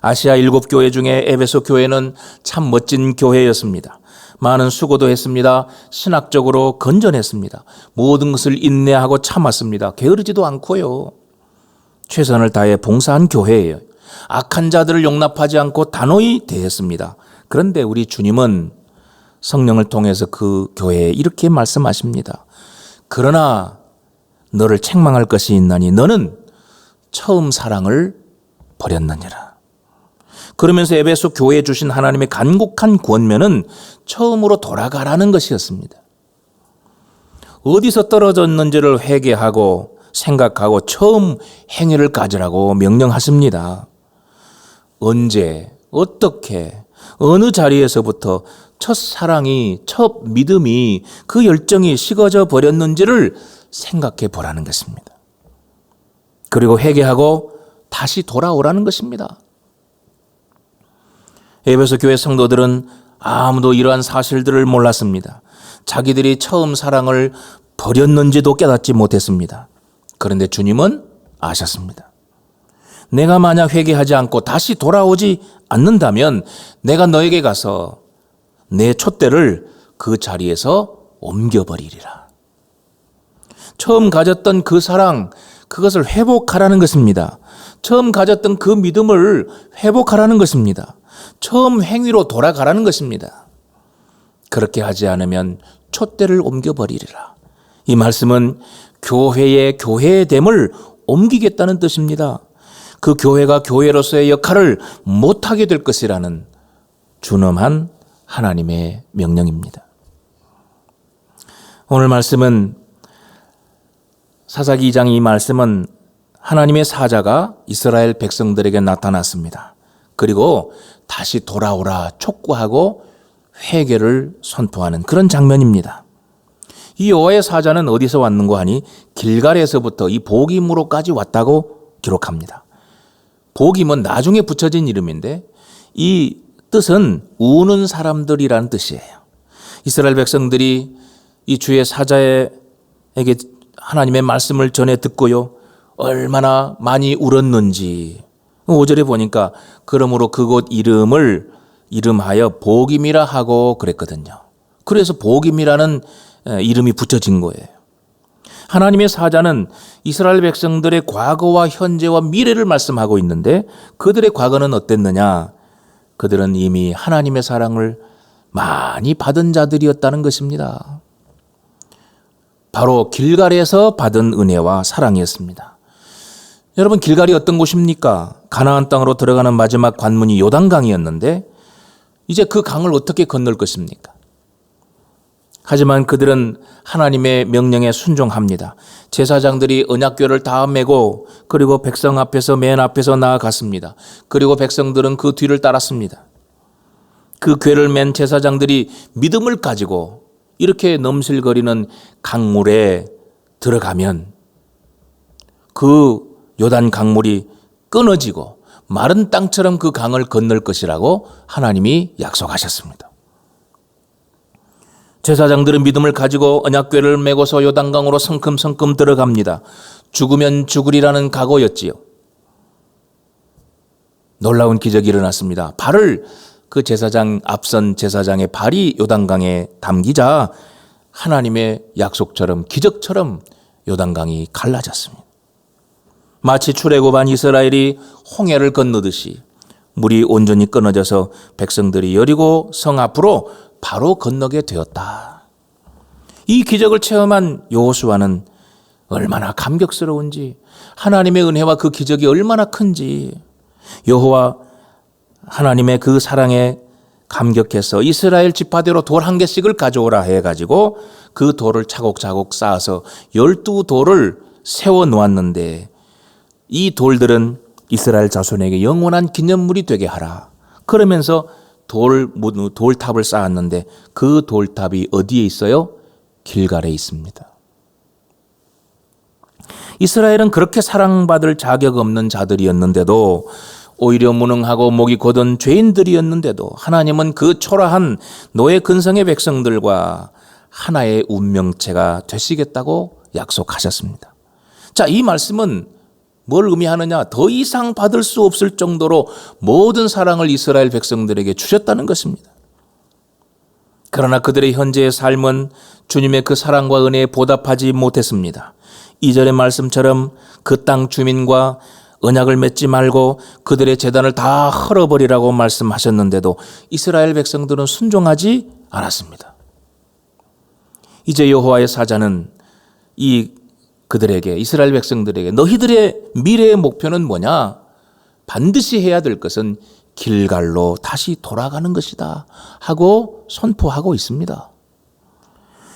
아시아 7교회 중에 에베소 교회는 참 멋진 교회였습니다. 많은 수고도 했습니다. 신학적으로 건전했습니다. 모든 것을 인내하고 참았습니다. 게으르지도 않고요. 최선을 다해 봉사한 교회예요. 악한 자들을 용납하지 않고 단호히 대했습니다. 그런데 우리 주님은 성령을 통해서 그 교회에 이렇게 말씀하십니다. 그러나 너를 책망할 것이 있나니 너는 처음 사랑을 버렸느니라. 그러면서 에베소 교회에 주신 하나님의 간곡한 권면은 처음으로 돌아가라는 것이었습니다. 어디서 떨어졌는지를 회개하고 생각하고 처음 행위를 가지라고 명령하십니다. 언제, 어떻게, 어느 자리에서부터 첫 사랑이, 첫 믿음이, 그 열정이 식어져 버렸는지를 생각해 보라는 것입니다. 그리고 회개하고 다시 돌아오라는 것입니다. 에베소 교회 성도들은 아무도 이러한 사실들을 몰랐습니다. 자기들이 처음 사랑을 버렸는지도 깨닫지 못했습니다. 그런데 주님은 아셨습니다. 내가 만약 회개하지 않고 다시 돌아오지 않는다면 내가 너에게 가서 내 촛대를 그 자리에서 옮겨버리리라. 처음 가졌던 그 사랑, 그것을 회복하라는 것입니다. 처음 가졌던 그 믿음을 회복하라는 것입니다. 처음 행위로 돌아가라는 것입니다. 그렇게 하지 않으면 촛대를 옮겨버리리라. 이 말씀은 교회의 교회됨을 옮기겠다는 뜻입니다. 그 교회가 교회로서의 역할을 못하게 될 것이라는 준엄한 하나님의 명령입니다. 오늘 말씀은 사사기 2장 이 말씀은 하나님의 사자가 이스라엘 백성들에게 나타났습니다. 그리고 다시 돌아오라 촉구하고 회개를 선포하는 그런 장면입니다. 이 여호와의 사자는 어디서 왔는고 하니 길갈에서부터 이 보김으로까지 왔다고 기록합니다. 보김은 나중에 붙여진 이름인데 이 뜻은 우는 사람들이라는 뜻이에요. 이스라엘 백성들이 이 주의 사자에게 하나님의 말씀을 전해 듣고요. 얼마나 많이 울었는지 5절에 보니까 그러므로 그곳 이름하여 보김이라 하고 그랬거든요. 그래서 보김이라는 이름이 붙여진 거예요. 하나님의 사자는 이스라엘 백성들의 과거와 현재와 미래를 말씀하고 있는데 그들의 과거는 어땠느냐? 그들은 이미 하나님의 사랑을 많이 받은 자들이었다는 것입니다. 바로 길갈에서 받은 은혜와 사랑이었습니다. 여러분, 길갈이 어떤 곳입니까? 가나안 땅으로 들어가는 마지막 관문이 요단강이었는데 이제 그 강을 어떻게 건널 것입니까? 하지만 그들은 하나님의 명령에 순종합니다. 제사장들이 언약궤를 다 메고 그리고 백성 앞에서 맨 앞에서 나아갔습니다. 그리고 백성들은 그 뒤를 따랐습니다. 그 궤를 맨 제사장들이 믿음을 가지고 이렇게 넘실거리는 강물에 들어가면 그 요단 강물이 끊어지고 마른 땅처럼 그 강을 건널 것이라고 하나님이 약속하셨습니다. 제사장들은 믿음을 가지고 언약궤를 메고서 요단강으로 성큼성큼 들어갑니다. 죽으면 죽으리라는 각오였지요. 놀라운 기적이 일어났습니다. 발을 그 제사장 앞선 제사장의 발이 요단강에 담기자 하나님의 약속처럼 기적처럼 요단강이 갈라졌습니다. 마치 출애굽한 이스라엘이 홍해를 건너듯이 물이 온전히 끊어져서 백성들이 여리고 성 앞으로 바로 건너게 되었다. 이 기적을 체험한 여호수아는 얼마나 감격스러운지, 하나님의 은혜와 그 기적이 얼마나 큰지, 여호와 하나님의 그 사랑에 감격해서 이스라엘 지파대로 돌 한 개씩을 가져오라 해가지고 그 돌을 차곡차곡 쌓아서 12돌을 세워 놓았는데 이 돌들은 이스라엘 자손에게 영원한 기념물이 되게 하라. 그러면서 돌탑을 쌓았는데 그 돌탑이 어디에 있어요? 길갈에 있습니다. 이스라엘은 그렇게 사랑받을 자격 없는 자들이었는데도 오히려 무능하고 목이 곧은 죄인들이었는데도 하나님은 그 초라한 노예 근성의 백성들과 하나의 운명체가 되시겠다고 약속하셨습니다. 자, 이 말씀은 뭘 의미하느냐? 더 이상 받을 수 없을 정도로 모든 사랑을 이스라엘 백성들에게 주셨다는 것입니다. 그러나 그들의 현재의 삶은 주님의 그 사랑과 은혜에 보답하지 못했습니다. 2절의 말씀처럼 그 땅 주민과 언약을 맺지 말고 그들의 제단을 다 헐어버리라고 말씀하셨는데도 이스라엘 백성들은 순종하지 않았습니다. 이제 여호와의 사자는 그들에게, 이스라엘 백성들에게 너희들의 미래의 목표는 뭐냐? 반드시 해야 될 것은 길갈로 다시 돌아가는 것이다 하고 선포하고 있습니다.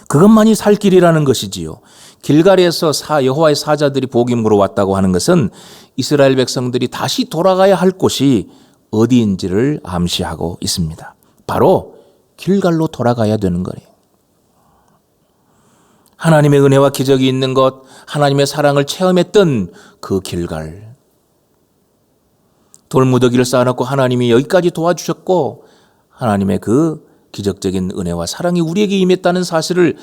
그것만이 살 길이라는 것이지요. 길갈에서 여호와의 사자들이 복임으로 왔다고 하는 것은 이스라엘 백성들이 다시 돌아가야 할 곳이 어디인지를 암시하고 있습니다. 바로 길갈로 돌아가야 되는 거예요. 하나님의 은혜와 기적이 있는 것, 하나님의 사랑을 체험했던 그 길갈. 돌무더기를 쌓아놓고 하나님이 여기까지 도와주셨고 하나님의 그 기적적인 은혜와 사랑이 우리에게 임했다는 사실을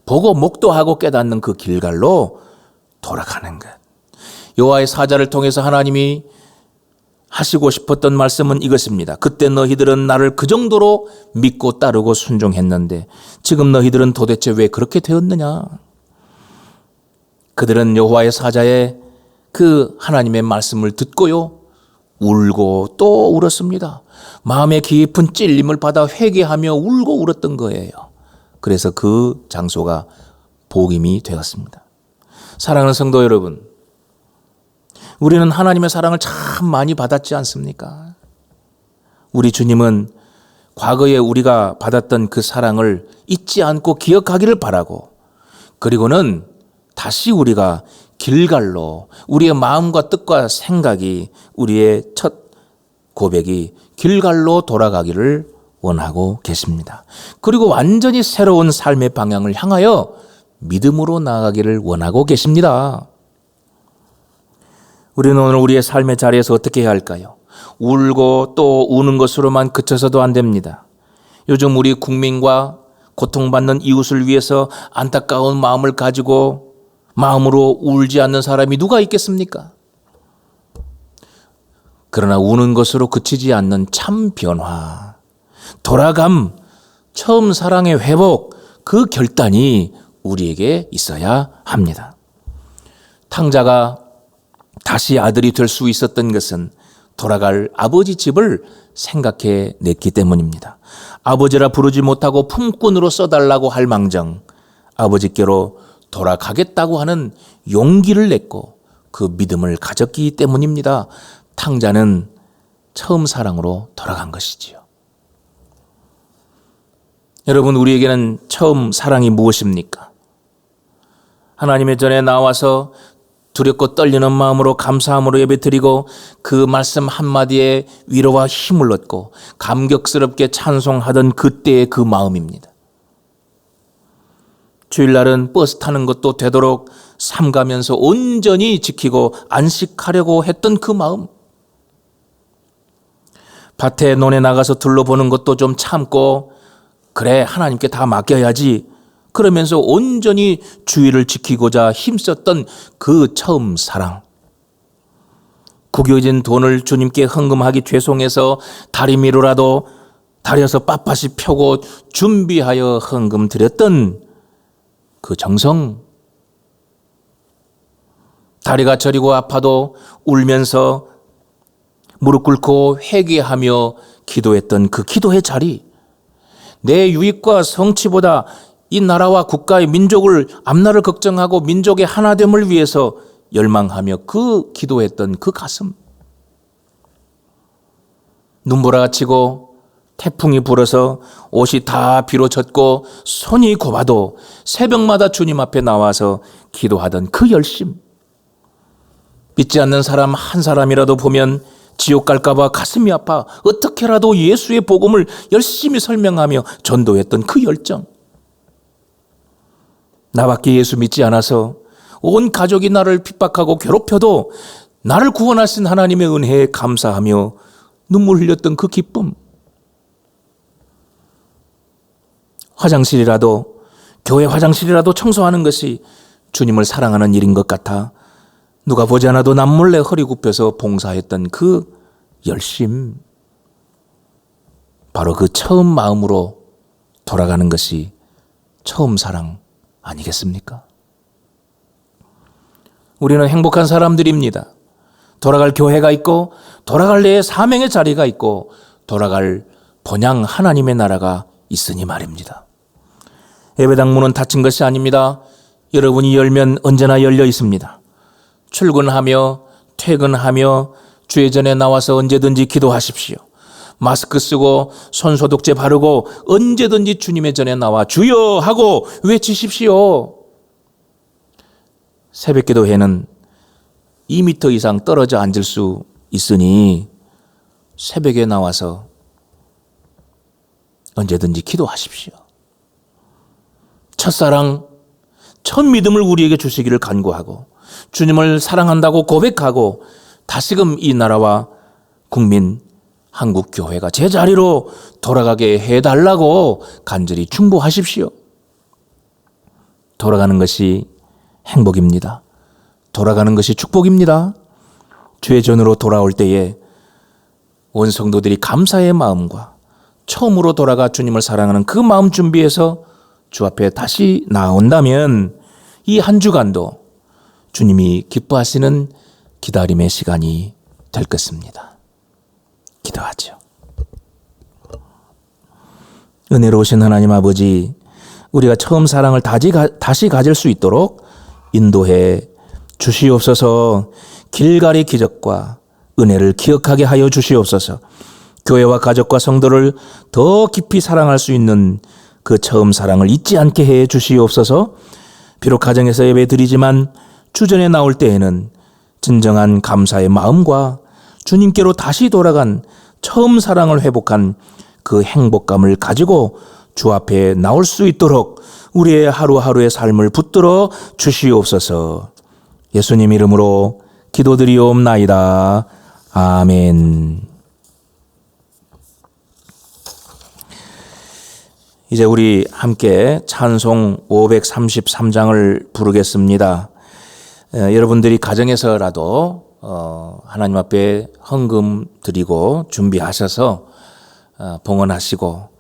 보고 목도하고 깨닫는 그 길갈로 돌아가는 것. 여호와의 사자를 통해서 하나님이 하시고 싶었던 말씀은 이것입니다. 그때 너희들은 나를 그 정도로 믿고 따르고 순종했는데 지금 너희들은 도대체 왜 그렇게 되었느냐? 그들은 여호와의 사자의 그 하나님의 말씀을 듣고요, 울고 또 울었습니다. 마음의 깊은 찔림을 받아 회개하며 울고 울었던 거예요. 그래서 그 장소가 복임이 되었습니다. 사랑하는 성도 여러분, 우리는 하나님의 사랑을 참 많이 받았지 않습니까? 우리 주님은 과거에 우리가 받았던 그 사랑을 잊지 않고 기억하기를 바라고, 그리고는 다시 우리가 길갈로, 우리의 마음과 뜻과 생각이, 우리의 첫 고백이 길갈로 돌아가기를 원하고 계십니다. 그리고 완전히 새로운 삶의 방향을 향하여 믿음으로 나아가기를 원하고 계십니다. 우리는 오늘 우리의 삶의 자리에서 어떻게 해야 할까요? 울고 또 우는 것으로만 그쳐서도 안 됩니다. 요즘 우리 국민과 고통받는 이웃을 위해서 안타까운 마음을 가지고 마음으로 울지 않는 사람이 누가 있겠습니까? 그러나 우는 것으로 그치지 않는 참 변화, 돌아감, 처음 사랑의 회복, 그 결단이 우리에게 있어야 합니다. 탕자가 다시 아들이 될 수 있었던 것은 돌아갈 아버지 집을 생각해 냈기 때문입니다. 아버지라 부르지 못하고 품꾼으로 써달라고 할 망정 아버지께로 돌아가겠다고 하는 용기를 냈고 그 믿음을 가졌기 때문입니다. 탕자는 처음 사랑으로 돌아간 것이지요. 여러분, 우리에게는 처음 사랑이 무엇입니까? 하나님의 전에 나와서 두렵고 떨리는 마음으로 감사함으로 예배드리고 그 말씀 한마디에 위로와 힘을 얻고 감격스럽게 찬송하던 그때의 그 마음입니다. 주일날은 버스 타는 것도 되도록 삼가면서 온전히 지키고 안식하려고 했던 그 마음, 밭에 논에 나가서 둘러보는 것도 좀 참고 그래 하나님께 다 맡겨야지 그러면서 온전히 주의를 지키고자 힘썼던 그 처음 사랑, 구겨진 돈을 주님께 헌금하기 죄송해서 다리미로라도 다려서 빳빳이 펴고 준비하여 헌금 드렸던 그 정성, 다리가 저리고 아파도 울면서 무릎 꿇고 회개하며 기도했던 그 기도의 자리, 내 유익과 성취보다 이 나라와 국가의 민족을 앞날을 걱정하고 민족의 하나됨을 위해서 열망하며 그 기도했던 그 가슴, 눈보라가 치고 태풍이 불어서 옷이 다 비로쳤고 손이 곱아도 새벽마다 주님 앞에 나와서 기도하던 그 열심, 믿지 않는 사람 한 사람이라도 보면 지옥 갈까봐 가슴이 아파 어떻게라도 예수의 복음을 열심히 설명하며 전도했던 그 열정, 나밖에 예수 믿지 않아서 온 가족이 나를 핍박하고 괴롭혀도 나를 구원하신 하나님의 은혜에 감사하며 눈물 흘렸던 그 기쁨, 화장실이라도, 교회 화장실이라도 청소하는 것이 주님을 사랑하는 일인 것 같아 누가 보지 않아도 남몰래 허리 굽혀서 봉사했던 그 열심, 바로 그 처음 마음으로 돌아가는 것이 처음 사랑 아니겠습니까? 우리는 행복한 사람들입니다. 돌아갈 교회가 있고, 돌아갈 내 사명의 자리가 있고, 돌아갈 본향 하나님의 나라가 있으니 말입니다. 예배당 문은 닫힌 것이 아닙니다. 여러분이 열면 언제나 열려 있습니다. 출근하며 퇴근하며 주의 전에 나와서 언제든지 기도하십시오. 마스크 쓰고 손소독제 바르고 언제든지 주님의 전에 나와 주여 하고 외치십시오. 새벽기도회는 2m 이상 떨어져 앉을 수 있으니 새벽에 나와서 언제든지 기도하십시오. 첫사랑, 첫 믿음을 우리에게 주시기를 간구하고 주님을 사랑한다고 고백하고 다시금 이 나라와 국민 한국교회가 제자리로 돌아가게 해달라고 간절히 충고하십시오. 돌아가는 것이 행복입니다. 돌아가는 것이 축복입니다. 주의 전으로 돌아올 때에 온 성도들이 감사의 마음과 처음으로 돌아가 주님을 사랑하는 그 마음 준비해서 주 앞에 다시 나온다면 이 한 주간도 주님이 기뻐하시는 기다림의 시간이 될 것입니다. 기도하죠. 은혜로우신 하나님 아버지, 우리가 처음 사랑을 다시 가질 수 있도록 인도해 주시옵소서. 길갈의 기적과 은혜를 기억하게 하여 주시옵소서. 교회와 가족과 성도를 더 깊이 사랑할 수 있는 그 처음 사랑을 잊지 않게 해 주시옵소서. 비록 가정에서 예배 드리지만 주전에 나올 때에는 진정한 감사의 마음과 주님께로 다시 돌아간 처음 사랑을 회복한 그 행복감을 가지고 주 앞에 나올 수 있도록 우리의 하루하루의 삶을 붙들어 주시옵소서. 예수님 이름으로 기도드리옵나이다. 아멘. 이제 우리 함께 찬송 533장을 부르겠습니다. 여러분들이 가정에서라도 하나님 앞에 헌금 드리고 준비하셔서 봉헌하시고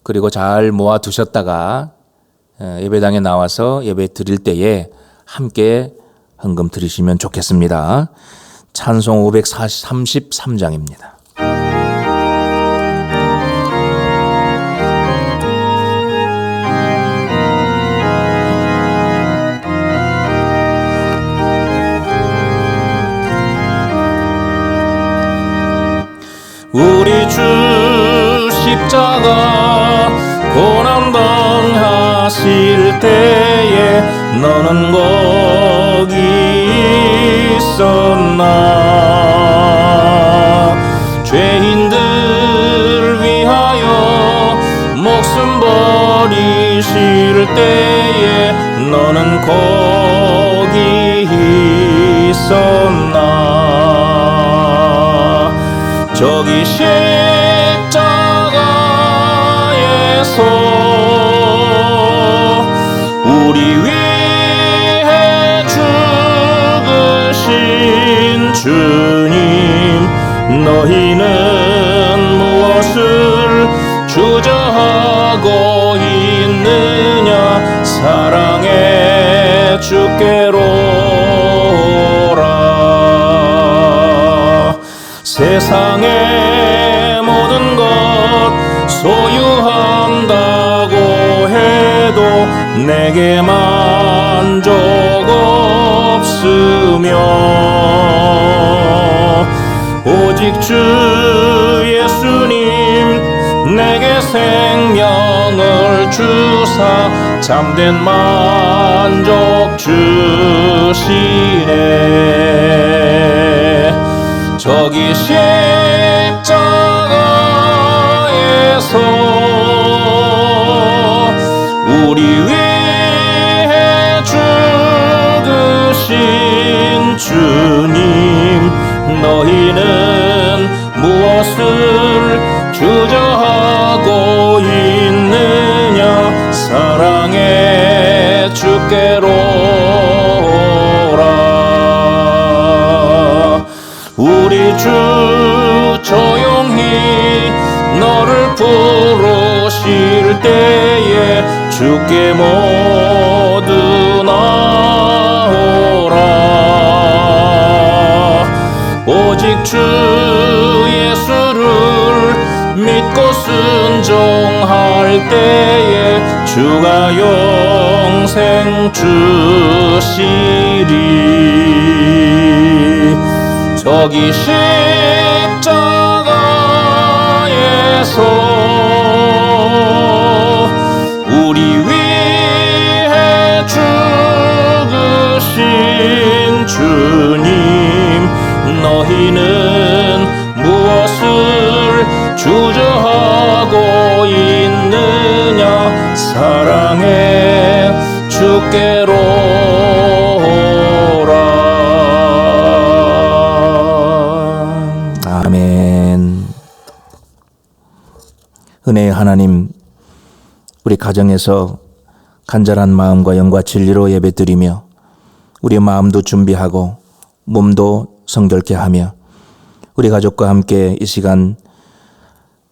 그리고 잘 모아두셨다가 예배당에 나와서 예배 드릴 때에 함께 헌금 드리시면 좋겠습니다. 찬송 533장입니다. 우리 주 십자가 고난 당하실 때에 너는 거기 있었나. 죄인들 위하여 목숨 버리실 때에 너는 거기 있었나. 저기 십자가에서 우리 위해 죽으신 주님, 너희는 무엇을 주저하고 있느냐. 사랑의 주께로 오라. 세상의 모든 것 소유한다고 해도 내게 만족 없으며 오직 주 예수님 내게 생명을 주사 참된 만족 주시네. 저기 십자가에서 우리 위해 죽으신 주님, 너희는 무엇을 주저하고 있느냐. 사랑의 주께로 오라. 주 조용히 너를 부르실 때에 주께 모두 나오라. 오직 주 예수를 믿고 순종할 때에 주가 영생 주시리. 저기 십자가에서 우리 위해 죽으신 주님, 너희는 무엇을 주저하고 있느냐. 사랑해 주께로 오라. 아멘. 은혜의 하나님, 우리 가정에서 간절한 마음과 영과 진리로 예배드리며 우리의 마음도 준비하고 몸도 성결케 하며 우리 가족과 함께 이 시간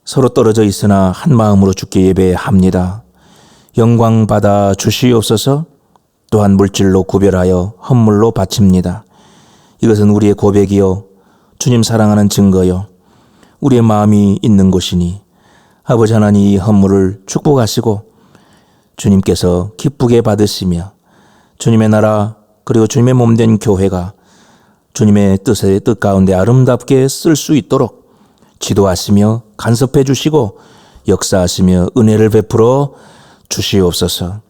서로 떨어져 있으나 한 마음으로 주께 예배합니다. 영광 받아 주시옵소서. 또한 물질로 구별하여 헌물로 바칩니다. 이것은 우리의 고백이요 주님 사랑하는 증거요 우리의 마음이 있는 곳이니 아버지 하나님, 이 헌물을 축복하시고 주님께서 기쁘게 받으시며 주님의 나라 그리고 주님의 몸된 교회가 주님의 뜻 가운데 아름답게 쓸 수 있도록 지도하시며 간섭해 주시고 역사하시며 은혜를 베풀어 주시옵소서.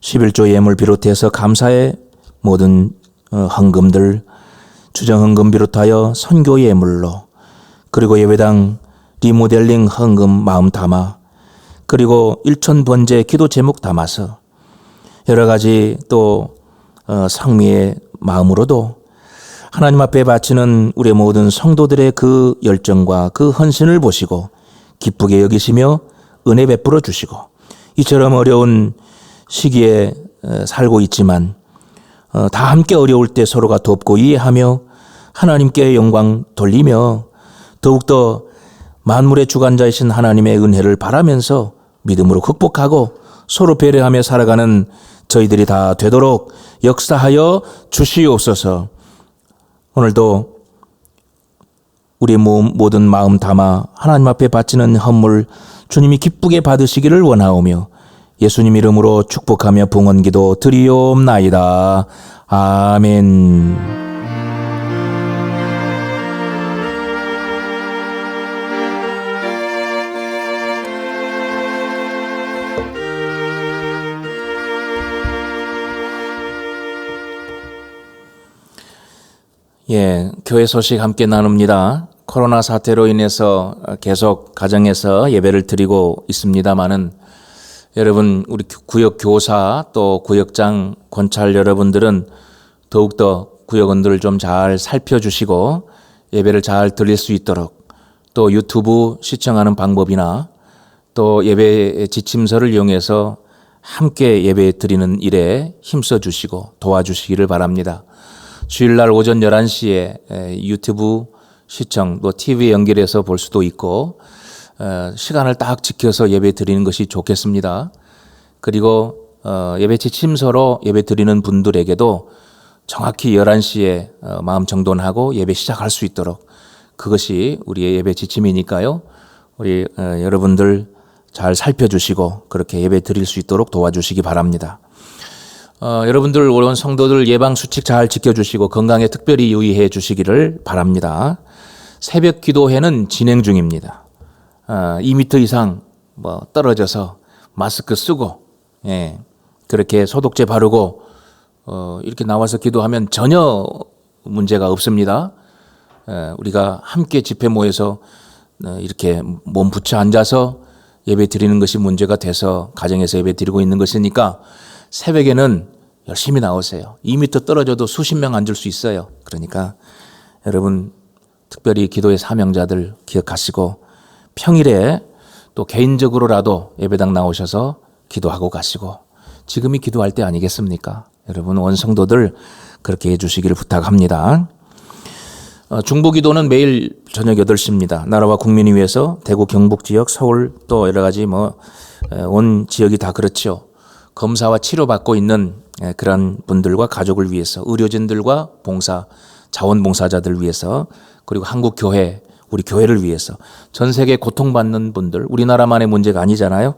11조 예물 비롯해서 감사의 모든 헌금들, 주정헌금 비롯하여 선교 예물로, 그리고 예배당 리모델링 헌금 마음 담아, 그리고 일천 번제 기도 제목 담아서 여러 가지 또 상미의 마음으로도 하나님 앞에 바치는 우리 모든 성도들의 그 열정과 그 헌신을 보시고 기쁘게 여기시며 은혜 베풀어 주시고, 이처럼 어려운 시기에 살고 있지만 다 함께 어려울 때 서로가 돕고 이해하며 하나님께 영광 돌리며 더욱더 만물의 주관자이신 하나님의 은혜를 바라면서 믿음으로 극복하고 서로 배려하며 살아가는 저희들이 다 되도록 역사하여 주시옵소서. 오늘도 우리 모든 마음 담아 하나님 앞에 바치는 헌물 주님이 기쁘게 받으시기를 원하오며 예수님 이름으로 축복하며 봉헌기도 드리옵나이다. 아멘. 교회 소식 함께 나눕니다. 코로나 사태로 인해서 계속 가정에서 예배를 드리고 있습니다마는 여러분, 우리 구역 교사 또 구역장 권찰 여러분들은 더욱더 구역원들을 좀 잘 살펴주시고 예배를 잘 드릴 수 있도록 또 유튜브 시청하는 방법이나 또 예배 지침서를 이용해서 함께 예배 드리는 일에 힘써 주시고 도와주시기를 바랍니다. 주일날 오전 11시에 유튜브 시청 또 TV 연결해서 볼 수도 있고 시간을 딱 지켜서 예배 드리는 것이 좋겠습니다. 그리고 예배 지침서로 예배 드리는 분들에게도 정확히 11시에 마음 정돈하고 예배 시작할 수 있도록, 그것이 우리의 예배 지침이니까요. 우리 여러분들 잘 살펴주시고 그렇게 예배 드릴 수 있도록 도와주시기 바랍니다. 여러분들 오는 성도들 예방수칙 잘 지켜주시고 건강에 특별히 유의해 주시기를 바랍니다. 새벽 기도회는 진행 중입니다. 2m 이상 떨어져서 마스크 쓰고 그렇게 소독제 바르고 이렇게 나와서 기도하면 전혀 문제가 없습니다. 우리가 함께 집회 모여서 이렇게 몸 붙여 앉아서 예배 드리는 것이 문제가 돼서 가정에서 예배 드리고 있는 것이니까 새벽에는 열심히 나오세요. 2m 떨어져도 수십 명 앉을 수 있어요. 그러니까 여러분 특별히 기도의 사명자들 기억하시고 평일에 또 개인적으로라도 예배당 나오셔서 기도하고 가시고, 지금이 기도할 때 아니겠습니까? 여러분 원성도들 그렇게 해주시기를 부탁합니다. 중보기도는 매일 저녁 8시입니다. 나라와 국민을 위해서 대구 경북 지역, 서울 또 여러 가지 온 지역이 다 그렇죠. 검사와 치료받고 있는 그런 분들과 가족을 위해서, 의료진들과 자원봉사자들 위해서, 그리고 한국 교회, 우리 교회를 위해서, 전 세계 고통받는 분들, 우리나라만의 문제가 아니잖아요.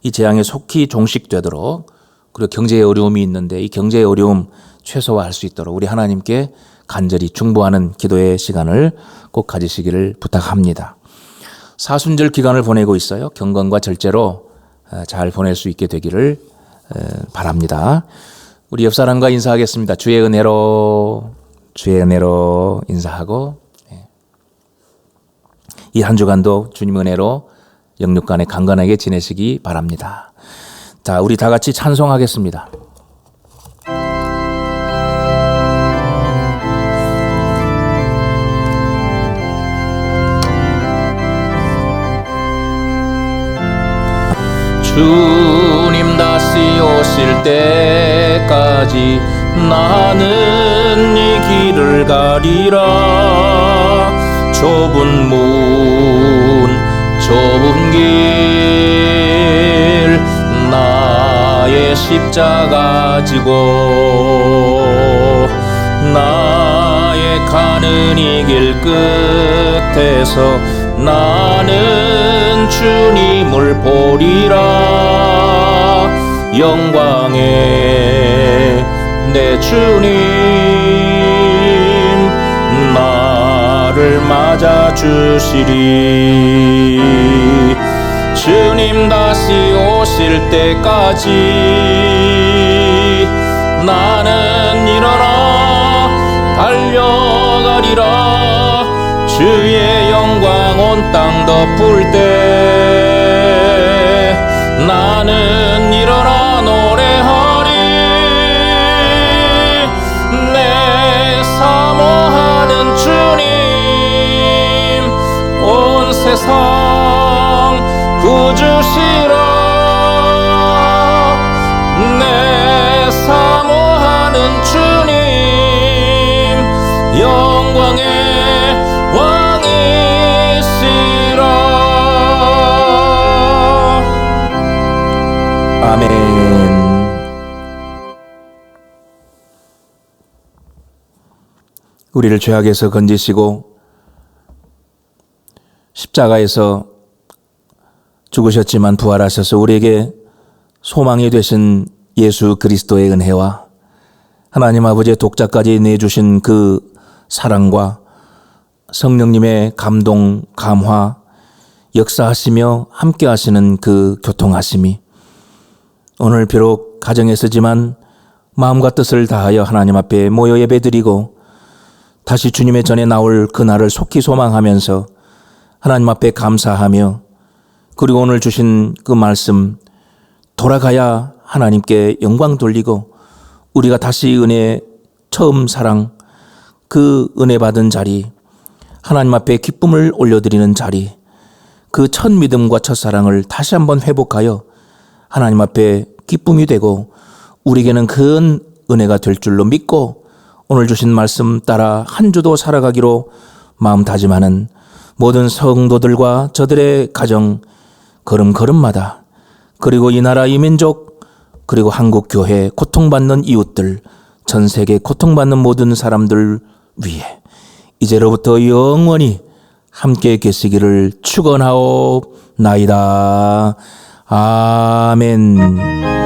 이 재앙에 속히 종식되도록, 그리고 경제의 어려움이 있는데 이 경제의 어려움 최소화할 수 있도록 우리 하나님께 간절히 중보하는 기도의 시간을 꼭 가지시기를 부탁합니다. 사순절 기간을 보내고 있어요. 경건과 절제로 잘 보낼 수 있게 되기를 바랍니다. 우리 옆 사람과 인사하겠습니다. 주의 은혜로 인사하고, 이 한 주간도 주님 은혜로 영육간에 강건하게 지내시기 바랍니다. 자, 우리 다 같이 찬송하겠습니다. 주님 다시 오실 때까지 나는 이 길을 가리라. 좁은 문, 좁은 길, 나의 십자가 지고 나의 가는 이 길 끝에서 나는 주님을 보리라. 영광의 내 주님 나를 맞아주시리. 주님 다시 오실 때까지 나는 일어나 달려가리라. 주의 영광 온 땅 덮을 때 나는 일어나 노래하리. 내 사모하는 주님 온 세상 구주시라. 내 사모하는 주님 영광의 아멘. 우리를 죄악에서 건지시고 십자가에서 죽으셨지만 부활하셔서 우리에게 소망이 되신 예수 그리스도의 은혜와 하나님 아버지의 독자까지 내주신 그 사랑과 성령님의 감동, 감화, 역사하시며 함께 하시는 그 교통하심이 오늘 비록 가정에서지만 마음과 뜻을 다하여 하나님 앞에 모여 예배드리고 다시 주님의 전에 나올 그날을 속히 소망하면서 하나님 앞에 감사하며, 그리고 오늘 주신 그 말씀 돌아가야 하나님께 영광 돌리고 우리가 다시 은혜 처음 사랑, 그 은혜 받은 자리, 하나님 앞에 기쁨을 올려드리는 자리, 그 첫 믿음과 첫 사랑을 다시 한번 회복하여 하나님 앞에 기쁨이 되고 우리에게는 큰 은혜가 될 줄로 믿고 오늘 주신 말씀 따라 한 주도 살아가기로 마음 다짐하는 모든 성도들과 저들의 가정 걸음걸음마다, 그리고 이 나라 이 민족, 그리고 한국 교회, 고통받는 이웃들, 전 세계 고통받는 모든 사람들 위해 이제로부터 영원히 함께 계시기를 축원하옵나이다. 아멘.